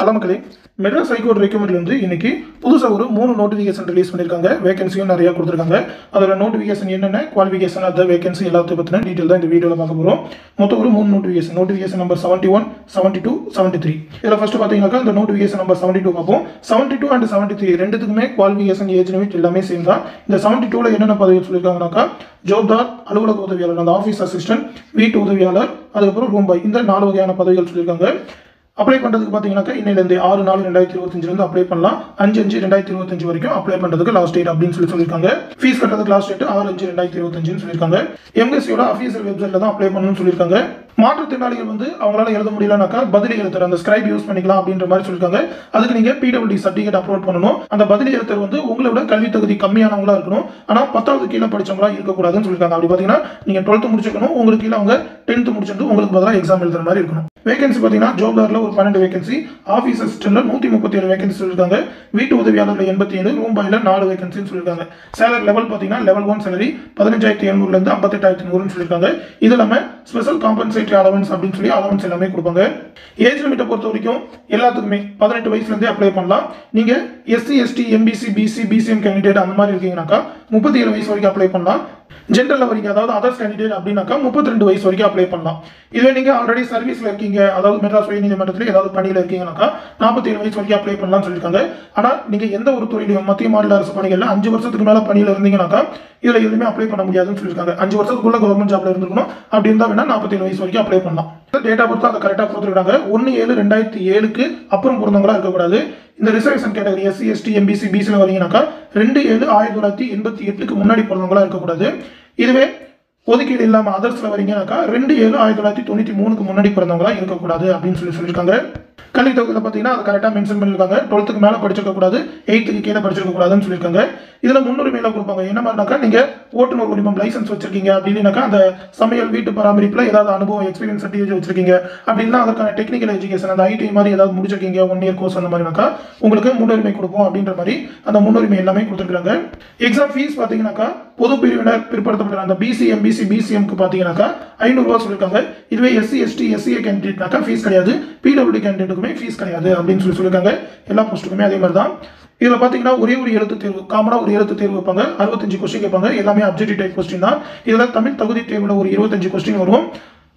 Hello மக்களே, Madras high court ரெக்யூமெண்ட்லேருந்து இன்னைக்கு புதுசாக ஒரு 3 நோட்டிஃபிகேஷன் ரிலீஸ் பண்ணியிருக்காங்க. வேகன்சியும் நிறையா கொடுத்துருக்காங்க. அதோட நோட்டிஃபிகேஷன் என்னென்ன, குவாலிஃபிகேஷன், அந்த வேகன்சி எல்லாத்தையும் பற்றின டீட்டெயில் தான் இந்த வீடியோவில் பார்க்க போகிறோம். மொத்தம் ஒரு 3 நோட்டிஃபிகேஷன் நம்பர் 71, 72, 73. இதில் ஃபர்ஸ்ட் பார்த்தீங்கன்னாக்கா இந்த நோட்டிஃபிகேஷன் நம்பர் 72 பார்ப்போம். 72 அண்ட் 73 ரெண்டுத்துக்குமே குவாலிஃபிகேஷன், ஏஜ் லிமிட் எல்லாமே சேம் தான். இந்த 72ல் என்னென்ன பதவி சொல்லியிருக்காங்கனாக்கா ஜோப்தார், அலுவலக உதவியாளர், அந்த ஆஃபீஸ் அசிஸ்டன்ட், வீட்டு உதவியாளர், அதுக்கப்புறம் ரூம் பாய், இந்த 4 வகையான பதவிகள் சொல்லியிருக்காங்க. அப்ளை பண்ணுறதுக்கு பார்த்தீங்கன்னாக்கா இன்னிலேருந்து 6/4/2025 அப்ளை பண்ணலாம். 5/5/2025 வரைக்கும் அப்ளை பண்ணுறதுக்கு லாஸ்ட் டேட் அப்படின்னு சொல்லியிருக்காங்க. ஃபீஸ் கட்டுறதுக்கு லாஸ்ட் டேட் 6/5/2025 சொல்லியிருக்காங்க. எம்எஸ்சியோட அஃபீஷியல் வெப்சைட்ல தான் அப்ளை பண்ணணும்னு சொல்லியிருக்காங்க. மாற்றுத்திறனாளிகள் அவங்களால எழுத முடியலனாக்கா பதிலி எழுத்தர், அந்த ஸ்கிரைப் யூஸ் பண்ணிக்கலாம் அப்படின்ற மாதிரி சொல்லியிருக்காங்க. அதுக்கு நீங்க பிடபிள்யூடி சர்டிஃபிகேட் அப்லோட் பண்ணணும். அந்த பதிலி எழுத்தர் உங்களோட கல்வி தகுதி கம்மியானவங்களா இருக்கணும். ஆனா 10வது கீழே படிச்சவங்களா இருக்கக்கூடாதுன்னு சொல்லியிருக்காங்க. அப்படி பார்த்தீங்கன்னா நீங்க 12th முடிச்சிருக்கணும். உங்களுக்கு கீழே அவங்க 10th முடிச்சிருந்து உங்களுக்கு பதிலாக எக்ஸாம் எழுதுற மாதிரி இருக்கணும். வேகன்சி பார்த்தீங்கன்னா ஜோப்தாரில் ஒரு 12 வேகன்சி, ஆஃபீஸ் அசிஸ்டன்ட்ல 137 வேகன்சி சொல்லியிருக்காங்க. வீட்டு உதவியாளர்ல 87, ரூம் பாயில 4 வேகன்சின்னு சொல்லியிருக்காங்க. சேலரி லெவல் பார்த்தீங்கன்னா லெவல் 1 சேலரி 15,700 58,100 சொல்லியிருக்காங்க. இது இல்லாம ஸ்பெஷல் காம்பன்சேட்டரி அலவன்ஸ் அப்படின்னு சொல்லி அலவன்ஸ் எல்லாமே கொடுப்பாங்க. ஏஜ் லிமிட்டை பொறுத்த வரைக்கும் எல்லாத்துக்குமே 18 வயசுலேருந்தே அப்ளை பண்ணலாம். நீங்க SC, ST, MBC, BC, BCM candidate அந்த மாதிரி இருக்கீங்கன்னாக்கா 37 வயசு வரைக்கும் அப்ளை பண்ணலாம். ஜென்ரல்ல வரீங்க, அதாவது அதர்ஸ் கேண்டிடேட் அப்படின்னாக்கா 32 வயசு வரைக்கும் அப்ளை பண்ணலாம். இதுவே நீங்க ஆல்ரெடி சர்வீஸ்ல இருக்கீங்க, அதாவது மெட்ராஸ் உயர்நீதிமன்றத்தில் ஏதாவது பணியில இருக்கீங்கன்னாக்கா 47 வயசு வரைக்கும் அப்ளை பண்ணலாம்னு சொல்லியிருக்காங்க. ஆனா நீங்க எந்த ஒரு துறையிலையும் மத்திய மாநில அரசு பணிகள்ல 5 வருஷத்துக்கு மேல பணியில இருந்தீங்கன்னாக்கா இதுல எதுவுமே அப்ளை பண்ண முடியாதுன்னு சொல்லியிருக்காங்க. 5 வருஷத்துக்குள்ள கவர்மெண்ட் ஜாப்ல இருந்திருக்கணும். அப்படி இருந்தா வேணா 47 வயசு வரைக்கும் அப்ளை பண்ணலாம். டேட்டா பொறுத்து அதை கரெக்டா கொடுத்துருக்காங்க. 1/7/2007க்கு அப்புறம் பிறந்தவங்களா இருக்கக்கூடாது. இந்த reservation category SC, ST, MBC, பிசில வரீங்கன்னாக்கா 2/7/1988க்கு முன்னாடி பிறந்தவங்களா இருக்கக்கூடாது. இதுவே ஒதுக்கீடு இல்லாம அதர்ஸ்ல வரீங்கன்னாக்கா 2/7/1993க்கு முன்னாடி பிறந்தவங்களா இருக்கக்கூடாது அப்படின்னு சொல்லியிருக்காங்க. கல்வி தொகுதியில் பார்த்தீங்கன்னா அதை கரெக்டாக மென்ஷன் பண்ணியிருக்காங்க. 12th மேலே படிச்சிருக்க கூடாது, 8th கீழே படிச்சிருக்க கூடாதுன்னு சொல்லியிருக்காங்க. இதில் முன்னுரிமையில கொடுப்பாங்க. என்ன மாதிரினாக்கா நீங்க ஓட்டுநர் உரிமம் லைசன்ஸ் வச்சிருக்கீங்க அப்படின்னாக்கா அந்த சமையல், வீட்டு பராமரிப்புல ஏதாவது அனுபவம், எக்ஸ்பீரியன்ஸ் சர்டிஃபிகேட் வச்சிருக்கீங்க அப்படின்னா அதற்கான டெக்னிக்கல் எஜுகேஷன், அந்த ஐடி மாதிரி ஏதாவது முடிச்சிருக்கீங்க, 1 இயர் கோர்ஸ் அந்த மாதிரினாக்கா உங்களுக்கு முன்னுரிமை கொடுப்போம் அப்படின்ற மாதிரி அந்த முன்னுரிமை எல்லாமே கொடுத்துருக்காங்க. எக்ஸாம் ஃபீஸ் பார்த்தீங்கன்னாக்கா பொது பிரிவினர் பிற்படுத்தப்பட்ட அந்த பிசி, எம்பிசி, பிசிஎம்க்கு பார்த்தீங்கன்னாக்கா 500 ரூபா சொல்லியிருக்காங்க. இதுவே எஸ்சி, எஸ்டி, எஸ்சிஏ கேண்டிடேட்னாக்கா ஃபீஸ் கிடையாது. பிடபிள்யூடி கேண்டிடேட்டுக்குமே ஃபீஸ் கிடையாது அப்படின்னு சொல்லியிருக்காங்க. எல்லா போஸ்ட்டுக்குமே அதே மாதிரி தான். இதில் பார்த்தீங்கன்னா ஒரே ஒரு எழுத்து தேர்வு, காமனாக ஒரு எழுத்து தேர்வு வைப்பாங்க. 65 கொஸ்டின் கேட்பாங்க. எல்லாமே அப்ஜெக்டிவ் டைப் கொஸ்டின் தான். இதில் தமிழ் தகுதி தேர்வில் ஒரு 25 கொஸ்டின் வரும்.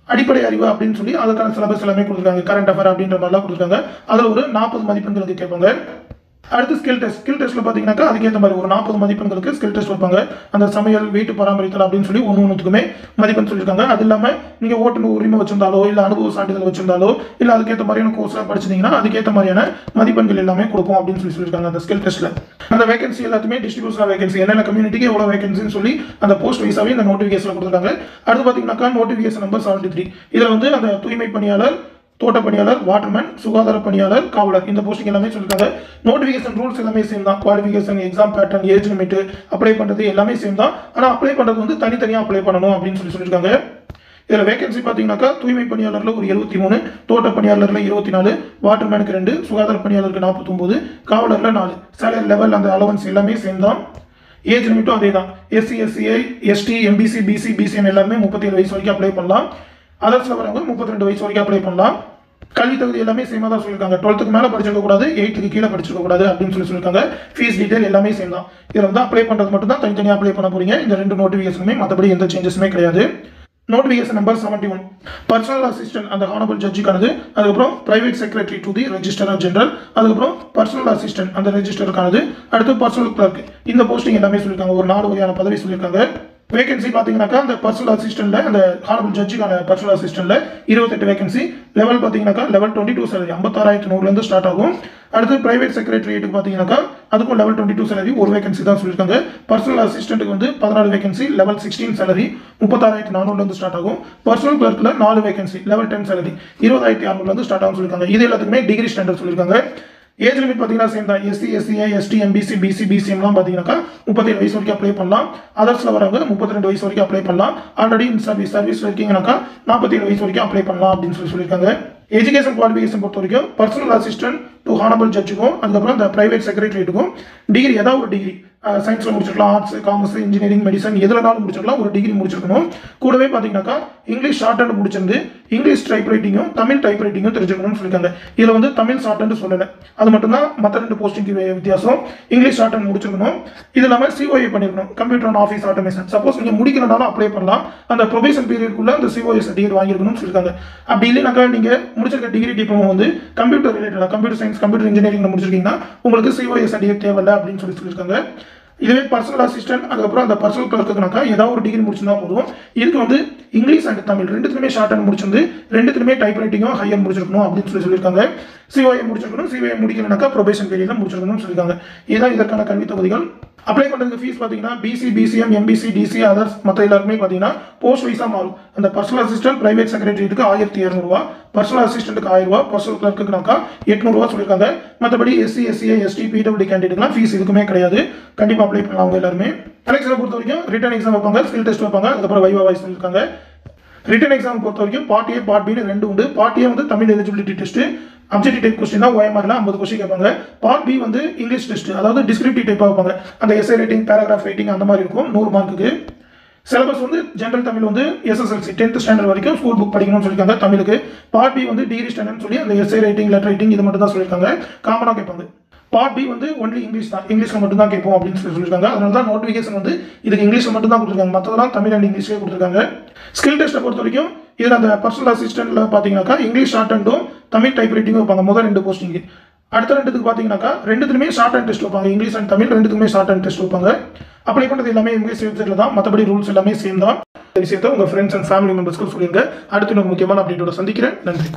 அடிப்படை அறிவு அப்படின்னு சொல்லி அதுக்கான சிலபஸ் எல்லாமே கொடுத்துருக்காங்க. கரண்ட் அஃபேர் அப்படின்ற மாதிரிலாம் கொடுத்துருக்காங்க. அதில் ஒரு 40 மதிப்பெண்களுக்கு கேட்பாங்க. அடுத்து ஸ்கில் டெஸ்ட்ல பாத்தீங்கன்னா அதுக்கேற்ற மாதிரி ஒரு 40 மதிப்பெண்களுக்கு ஸ்கில் டெஸ்ட் வைப்பாங்க. அந்த சமையல், வீட்டு பராமரித்தல் அப்படின்னு சொல்லி ஒன்றுத்துக்குமே மதிப்பெண் சொல்லியிருக்காங்க. அது இல்லாம நீங்க ஓட்டுநர் உரிமை வச்சிருந்தாலோ இல்ல அனுபவ சான்றிதழ் வச்சிருந்தாலோ இல்ல அதுக்கேற்ற மாதிரியான கோர்ஸ் படிச்சிருந்தீங்கன்னா அதுக்கேற்ற மாதிரியான மதிப்பெண்கள் எல்லாமே கொடுப்போம் அப்படின்னு சொல்லியிருக்காங்க அந்த ஸ்கில் டெஸ்ட்ல. அந்த வேகன்சி எல்லாத்துமே டிஸ்ட்ரிபியூஷன் வேகன்சி, என்னென்ன கம்யூனிட்டிக்கு எவ்வளவு வேகன்சின்னு சொல்லி அந்த போஸ்ட் வைஸாவே இந்த நோட்டிஃபிகேஷன் கொடுத்துருக்காங்க. அடுத்து பாத்தீங்கன்னா நோட்டிஃபிகேஷன் நம்பர் 73. இதுல அந்த தூய்மை பணியாளர், தோட்ட பணியாளர், வாட்டர்மேன், சுகாதார பணியாளர், காவலர், இந்த போஸ்டிங் எல்லாமே சொல்லிருக்காங்க. நோட்டிஃபிகேஷன் ரூல்ஸ் எல்லாமே சேம் தான். Qualification, exam pattern, age limit, apply பண்றது எல்லாமே சேம் தான். ஆனா அப்ளை பண்றது தனித்தனியா அப்ளை பண்ணணும் அப்படின்னு சொல்லியிருக்காங்க. இதுல வேகன்சி பாத்தீங்கன்னா தூய்மை பணியாளர்ல ஒரு 73, தோட்ட பணியாளர்ல 24, வாட்டர்மேனுக்கு 2, சுகாதார பணியாளருக்கு 49, காவலர்ல 4. சேலரி லெவல், அந்த அலவன்ஸ் எல்லாமே சேம் தான். ஏஜ் லிமிட்டும் அதே தான். SC, SCA, ST, MBC, BC, BCM எல்லாமே 37 வயசு வரைக்கும் அப்ளை பண்ணலாம். அதர்ஸ்ல வரவங்க 32 வயசு வரைக்கும் அப்ளை பண்ணலாம். கல்வி தகுதி எல்லாமே சேமா தான் சொல்லியிருக்காங்க. 12th மேல படிச்சிருக்க கூடாது, 8th கீழே படிச்சிருக்க கூடாது அப்படின்னு சொல்லியிருக்காங்க. ஃபீஸ் டீடைல் எல்லாமே சேம் தான். இதுல அப்ளை பண்றது மட்டும் தான் தனித்தனியா அப்ளை பண்ண போறீங்க. இந்த 2 நோட்டிஃபிகேஷனுமே மற்றபடி எந்த சேஞ்சஸுமே கிடையாது. Notification number 71. பர்சனல் அசிஸ்டன்ட் அந்த ஹானபிள் ஜட்ஜுக்கானது. அதுக்கப்புறம் private secretary to the registrar general. அதுக்கப்புறம் பர்சனல் அசிஸ்டன்ட் அந்த ரெஜிஸ்டருக்கானது. அடுத்து பர்சனல் கிளர்க், இந்த போஸ்டிங் எல்லாமே சொல்லியிருக்காங்க. ஒரு 4 வகையான பதவி சொல்லியிருக்காங்க. வேகன்சி பாத்தீங்கன்னாக்கா அந்த பர்சனல் அசிஸ்டன்ட்ல, அந்த ஹானபிள் ஜட்ஜுக்கான பர்சனல் அசிஸ்டன்ட்ல 28 வேகன்சி. லெவல் பாத்தீங்கன்னாக்கா லெவல் 22 சேலரி 56,100 இருந்து ஸ்டார்ட் ஆகும். அடுத்து பிரைவேட் செக்ரட்டரியேட்டுக்கு பாத்தீங்கன்னாக்கா அதுக்கும் லெவல் 22 சேலரி, ஒரு வேகன்சி தான் சொல்லியிருக்காங்க. பர்சனல் அசிஸ்டன்ட்டுக்கு 14 வேகன்சி, லெவல் 16 சேலரி 36,400 இருந்து ஸ்டார்ட் ஆகும். பர்சனல் கிளர்க்ல 4 வேகன்சி, லெவல் 10 சேலரி 20,600 இருந்து ஸ்டார்ட் ஆகும் சொல்லியிருக்காங்க. இது எல்லாத்துக்குமே டிகிரி ஸ்டாண்டர்ட் சொல்லியிருக்காங்க. ஏஜ் லிமிட் பாத்தீங்கன்னா சேம் தான். SC, SCA, ST, MBC, BC, BCM எல்லாம் பாத்தீங்கன்னா 37 வயசு வரைக்கும் அப்ளை பண்ணலாம். அதர்ஸ்ல வரவங்க 32 வயசு வரைக்கும் அப்ளை பண்ணலாம். ஆல்ரெடி சர்வீஸ்ல இருக்கீங்கன்னாக்கா 47 வயசு வரைக்கும் அப்ளை பண்ணலாம் அப்படின்னு சொல்லியிருக்காங்க. எஜுகேஷன் குவாலிஃபிகேஷன் பொறுத்த வரைக்கும் பர்சனல் அசிஸ்டன்ட் டு ஹானபிள் ஜட்ஜுக்கும் அதுக்கப்புறம் இந்த பிரைவேட் செக்ரட்டரியேட்டுக்கும் டிகிரி, ஏதாவது ஒரு டிகிரி சயின்ஸில் முடிச்சிருக்கலாம், ஆர்ட்ஸ், காமர்ஸ், இன்ஜினியரிங், மெடிசன் எதுலனாலும் முடிச்சிருக்கலாம், ஒரு டிகிரி முடிச்சிருக்கணும். கூடவே பார்த்தீங்கன்னாக்கா இங்கிலீஷ் ஷார்ட் ஹேண்ட் முடிச்சிருந்து இங்கிலீஷ் டைப் ரைட்டிங்கும் தமிழ் டைப் ரைட்டிங்கும் தெரிஞ்சுக்கணும்னு சொல்லியிருக்காங்க. இதில் வந்து தமிழ் ஷார்ட் ஹேண்ட் சொல்லலை, அது மட்டும்தான் மற்ற 2 போஸ்டிங் வித்தியாசம். இங்கிலீஷ் ஷார்ட் ஹேண்ட் முடிச்சிருக்கணும். இது இல்லாமல் COA பண்ணிருக்கணும், computer and office automation. Suppose நீங்கள் முடிக்கலனாலும் அப்ளை பண்ணலாம். அந்த ப்ரொபேஷன் பீரியடுக்குள்ள அந்த COA சர்டிஃபிகேட் வாங்கிருக்கணும்னு சொல்லியிருக்காங்க. அப்படி இல்லைனாக்கா நீங்கள் முடிச்சிருக்க டிகிரி டிப்ளமோ வந்து கம்ப்யூட்டர் ரிலேட்டடாக கம்ப்யூட்டர் சயின்ஸ், கம்ப்யூட்டர் இன்ஜினியரிங் முடிச்சிருக்கீங்கன்னா உங்களுக்கு COA சர்டிஃபிகேட் தேவையில்லை அப்படின்னு சொல்லியிருக்காங்க. இதுவே பர்சனல் அசிஸ்டன்ட், அதுக்கப்புறம் அந்த பர்சனல் கிளர்க்குனாக்கா ஏதாவது ஒரு டிகிரி முடிச்சிருந்தா போதும். இதுக்கு வந்து இங்கிலீஷ் அண்ட் தமிழ் ரெண்டுத்துலையுமே ஷார்ட் ஹேண்ட் முடிச்சிருந்து ரெண்டுத்துலையுமே டைப் ரைட்டிங்கும் ஹையர் முடிச்சிருக்கணும் அப்படின்னு சொல்லியிருக்காங்க. COA முடிச்சிருக்கணும். COA முடிக்கலனாக்கா ப்ரொபேஷன் பீரியட்ல முடிச்சிருக்கணும்னு சொல்லியிருக்காங்க. இதுதான் இதற்கான கல்வி தகுதிகள். அப்ளை பண்ணுறதுக்கு ஃபீஸ் பார்த்தீங்கன்னா BC, BCM, MBC, DC others மற்ற எல்லாருக்குமே பார்த்தீங்கன்னா போஸ்ட் வைஸாக மாறும். அந்த பர்சனல் அசிஸ்டன்ட் பிரைவேட் செக்ரட்டரியேட்டுக்கு 1200 ரூபா, பர்சனல் அசிஸ்டன்ட்டுக்கு 1000 ரூபா, பர்சனல் கிளர்க்குனாக்கா 800 ரூபா சொல்லியிருக்காங்க. மற்றபடி SC, SCA, ST, PWD கேண்டிடேட்லாம் ஃபீஸ் இதுக்குமே கிடையாது. கண்டிப்பாக அப்ளை பண்ணலாம் அவங்க எல்லாருமே. எலெக்ஷனை பொறுத்த வரைக்கும் ரிட்டன் எக்ஸாம் வைப்பாங்க, ஸ்கில் டெஸ்ட் வைப்பாங்க, அதுக்கப்புறம் வைவா வாய்ஸ் சொல்லியிருக்காங்க. ரிட்டன் எக்ஸாம் பொறுத்த வரைக்கும் பார்ட் A, பார்ட் B 2 உண்டு. பார்ட் A வந்து Tamil eligibility test, objective type question தான் OMRல 50 கொஸ்டின் கேட்பாங்க. பார்ட் B வந்து இங்கிலீஷ் டெஸ்ட், அதாவது டிஸ்கிரிப்டிவ் டைப்பாக வைப்பாங்க. அந்த எஸ்ஏ ரைட்டிங், பேராகிராஃப் ரைட்டிங் அந்த மாதிரி இருக்கும் 100 மார்க்குக்கு. சிலபஸ் வந்து ஜென்ரல் தமிழ் வந்து SSLC 10th ஸ்டாண்டர்ட் வரைக்கும் ஸ்கூல் புக் படிக்கணும்னு சொல்லியிருக்காங்க தமிழுக்கு. பார்ட் B வந்து டிகிரி ஸ்டாண்டர்ட்னு சொல்லி அந்த எஸ்ஏ ரைட்டிங், லெட்டர் ரைட்டிங் இது மட்டும் தான் சொல்லியிருக்காங்க. காமனாக கேட்பாங்க. பார்ட் B வந்து ஒன்லி இங்கிலீஷ் தான், இங்கிலீஷ்ல மட்டும் தான் கேட்போம் அப்படின்னு சொல்லியிருக்காங்க. அதனால தான் நோட்டிஃபிகேஷன் வந்து இதுக்கு இங்கிலீஷ்ல மட்டும் தான் கொடுத்துருக்காங்க, மற்றதெல்லாம் தமிழ் அண்ட் இங்கிலீஷ்லேயே கொடுத்துருக்காங்க. ஸ்கில் டெஸ்ட்டை பொறுத்த வரைக்கும் இதில் அந்த பர்சனல் அசிஸ்டன்ட்ல பார்த்தீங்கன்னாக்கா இங்கிலீஷ் ஷார்ட் ஹேண்டும் தமிழ் டைப் ரைட்டிங்கும் வைப்பாங்க முதல் 2 போஸ்டிங்கு. அடுத்த 2த்துக்கு பார்த்தீங்கன்னாக்கா ரெண்டுத்துலையுமே ஷார்ட் ஹேண்ட் டெஸ்ட் வைப்பாங்க, இங்கிலீஷ் அண்ட் தமிழ் ரெண்டுத்துக்குமே ஷார்ட் ஹேண்ட் டெஸ்ட் வைப்பாங்க. அப்ளை பண்ணுறது எல்லாமே MGS வெப்சைட்டில் தான், மற்றபடி ரூல்ஸ் எல்லாமே சேம் தான். இந்த விஷயத்தை உங்கள் ஃப்ரெண்ட்ஸ் அண்ட் ஃபேமிலி மெம்பர்ஸ்க்கு சொல்லிடுங்க. அடுத்து இன்னொரு முக்கியமான அப்டேட்டோட சந்திக்கிறேன். நன்றி.